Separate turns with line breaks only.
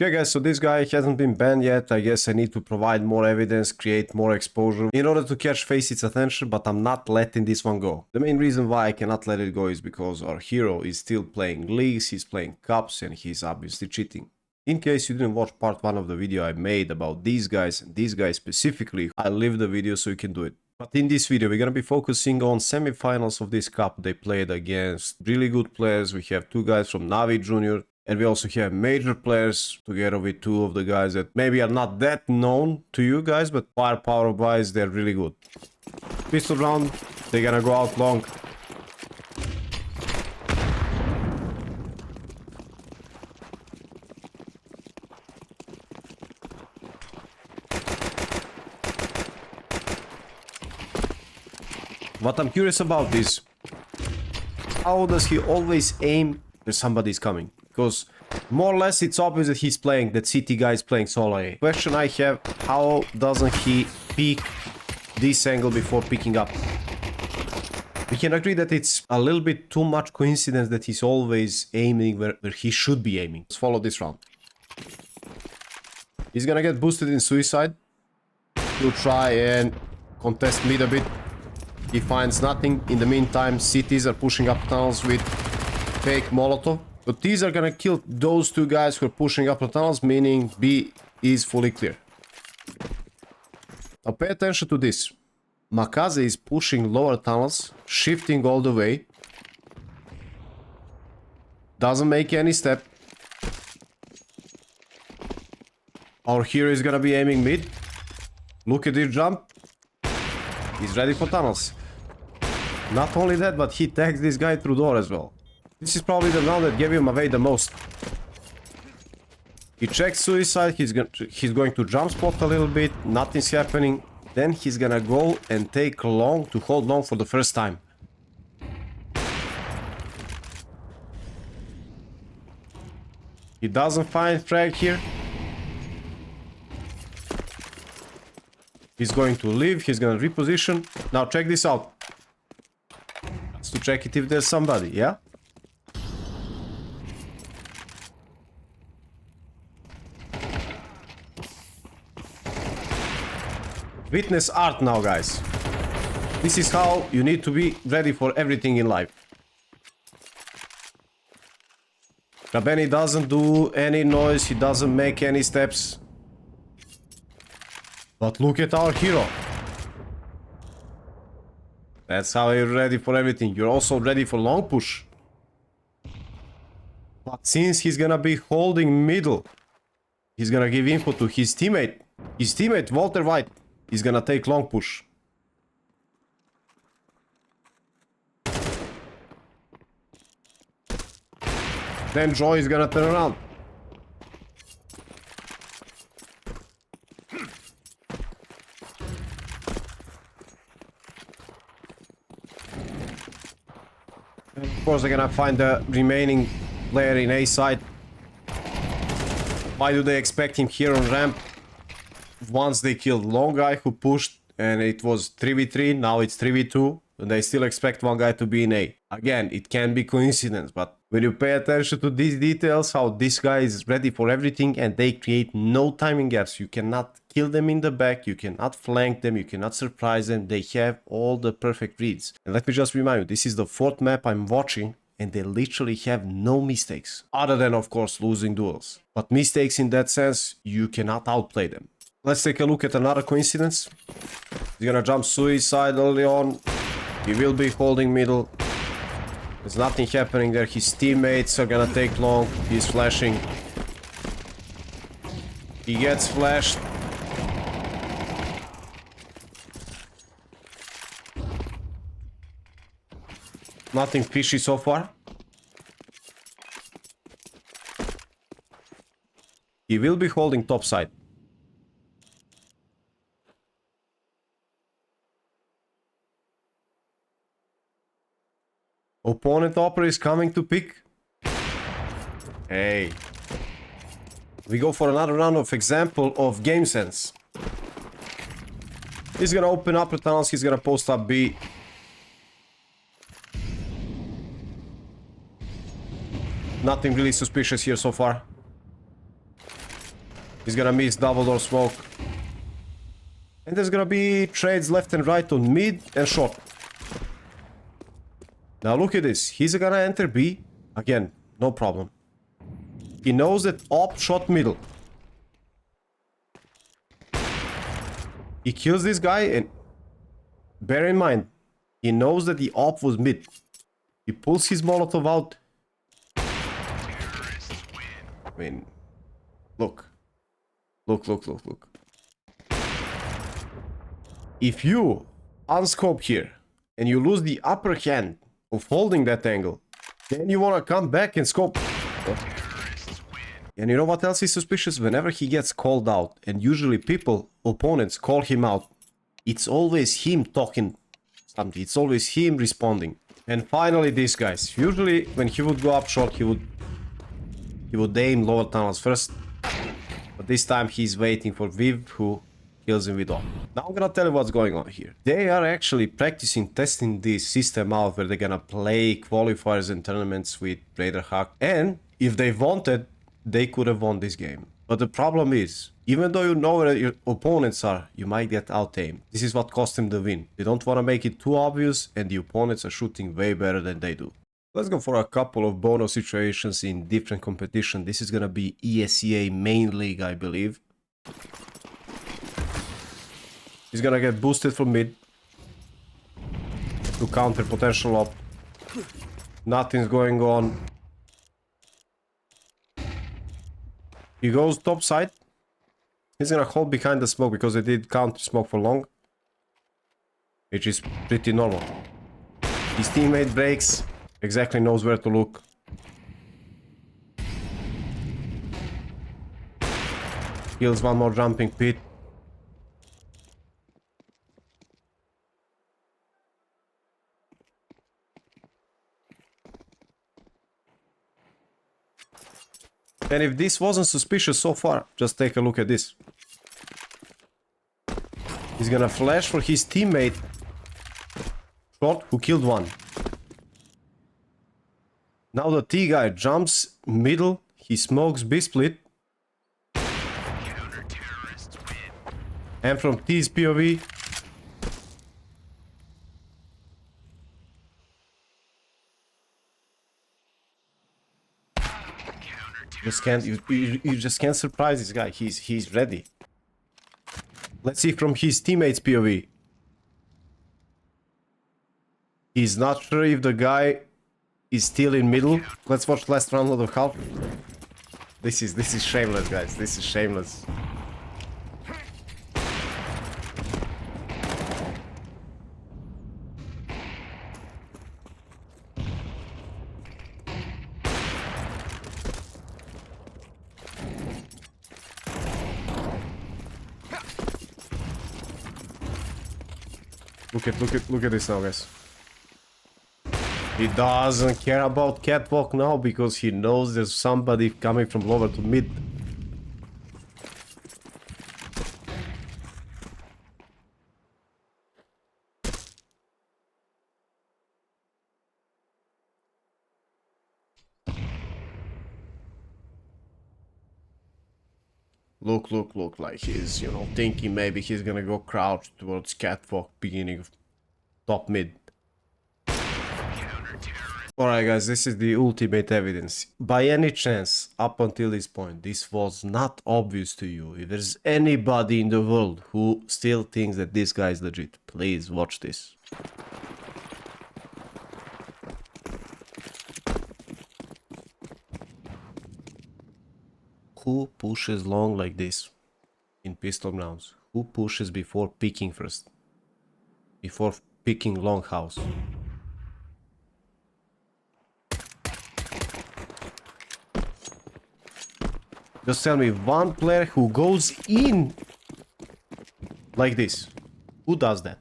Okay guys, so this guy hasn't been banned yet. I guess I need to provide more evidence, create more exposure in order to catch FACEIT's attention, but I'm not letting this one go. The main reason why I cannot let it go is because our hero is still playing leagues, he's playing cups, and he's obviously cheating. In case you didn't watch part 1 of the video I made about these guys and these guys specifically, I'll leave the video so you can do it. But in this video we're gonna be focusing on semi-finals of this cup. They played against really good players. We have two guys from Navi Junior, and we also have major players together with two of the guys that maybe are not that known to you guys, but firepower wise they're really good. Pistol round, they're gonna go out long. What I'm curious about is, how does he always aim when somebody's coming? Because more or less it's obvious that he's playing, that CT guy is playing solo A. Question I have, how doesn't he peek this angle before picking up? We can agree that it's a little bit too much coincidence that he's always aiming where he should be aiming. Let's follow this round. He's gonna get boosted in suicide. He'll try and contest mid a bit. He finds nothing. In the meantime, CTs are pushing up tunnels with fake Molotov. But these are gonna kill those two guys who are pushing up the tunnels, meaning B is fully clear. Now pay attention to this. Makaze is pushing lower tunnels, shifting all the way. Doesn't make any step. Our hero is gonna be aiming mid. Look at this jump. He's ready for tunnels. Not only that, but he tags this guy through door as well. This is probably the round that gave him away the most. He checks suicide, he's going to jump spot a little bit, nothing's happening. Then he's gonna go and take long to hold long for the first time. He doesn't find frag here. He's going to leave, he's gonna reposition. Now check this out. Just to check it if there's somebody, yeah? Witness art now, guys. This is how you need to be ready for everything in life. Rabeni doesn't do any noise, he doesn't make any steps. But look at our hero. That's how you're ready for everything. You're also ready for long push. But since he's gonna be holding middle, he's gonna give info to his teammate. His teammate, Walter White, is gonna take long push. Then Joy is gonna turn around. Of course, they're gonna find the remaining player in A side. Why do they expect him here on ramp? Once they killed long guy who pushed and it was 3v3, now it's 3v2, and they still expect one guy to be in A. Again, it can be coincidence, but when you pay attention to these details, how this guy is ready for everything and they create no timing gaps. You cannot kill them in the back, you cannot flank them, you cannot surprise them. They have all the perfect reads. And let me just remind you, this is the 4th map I'm watching and they literally have no mistakes. Other than, of course, losing duels. But mistakes in that sense, you cannot outplay them. Let's take a look at another coincidence. He's gonna jump suicide early on. He will be holding middle. There's nothing happening there. His teammates are gonna take long. He's flashing. He gets flashed. Nothing fishy so far. He will be holding top side. Opponent opera is coming to pick. Hey. We go for another round of example of game sense. He's gonna open up the tunnels, he's gonna post up B. Nothing really suspicious here so far. He's gonna miss double door smoke. And there's gonna be trades left and right on mid and short. Now look at this. He's gonna enter B. Again, no problem. He knows that op shot middle. He kills this guy and bear in mind, he knows that the op was mid. He pulls his Molotov out. I mean, look. Look. If you unscope here and you lose the upper hand of holding that angle, then you want to come back and scope. And you know what else is suspicious? Whenever he gets called out, and usually people, opponents, call him out, it's always him talking something. It's always him responding. And finally, these guys. Usually, when he would go up short, he would aim lower tunnels first. But this time, he's waiting for Viv, who kills him with all. Now I'm gonna tell you what's going on here. They are actually practicing, testing this system out where they're gonna play qualifiers and tournaments with Raider Hack. And if they wanted, they could have won this game. But the problem is, even though you know where your opponents are, you might get out-aimed. This is what cost them the win. They don't want to make it too obvious, and the opponents are shooting way better than they do. Let's go for a couple of bonus situations in different competition. This is gonna be ESEA main league, I believe. He's gonna get boosted from mid to counter potential op. Nothing's going on. He goes top side. He's gonna hold behind the smoke because they did counter smoke for long, which is pretty normal. His teammate breaks, exactly knows where to look. Kills one more jumping pit. And if this wasn't suspicious so far, just take a look at this. He's gonna flash for his teammate short, who killed one. Now the T guy jumps middle, he smokes B-split. And from T's POV, you just can't surprise this guy. He's ready. Let's see from his teammates' POV. He's not sure if the guy is still in middle. Let's watch last round of the half. This is shameless, guys. This is shameless. Look at this now, guys. He doesn't care about catwalk now because he knows there's somebody coming from lower to mid. Look like he's, you know, thinking maybe he's gonna go crouch towards catwalk beginning of top mid. Alright guys, this is the ultimate evidence. By any chance, up until this point, this was not obvious to you. If there's anybody in the world who still thinks that this guy is legit, please watch this. Who pushes long like this in pistol rounds? Who pushes before picking first? Before picking long house? Just tell me one player who goes in like this. Who does that?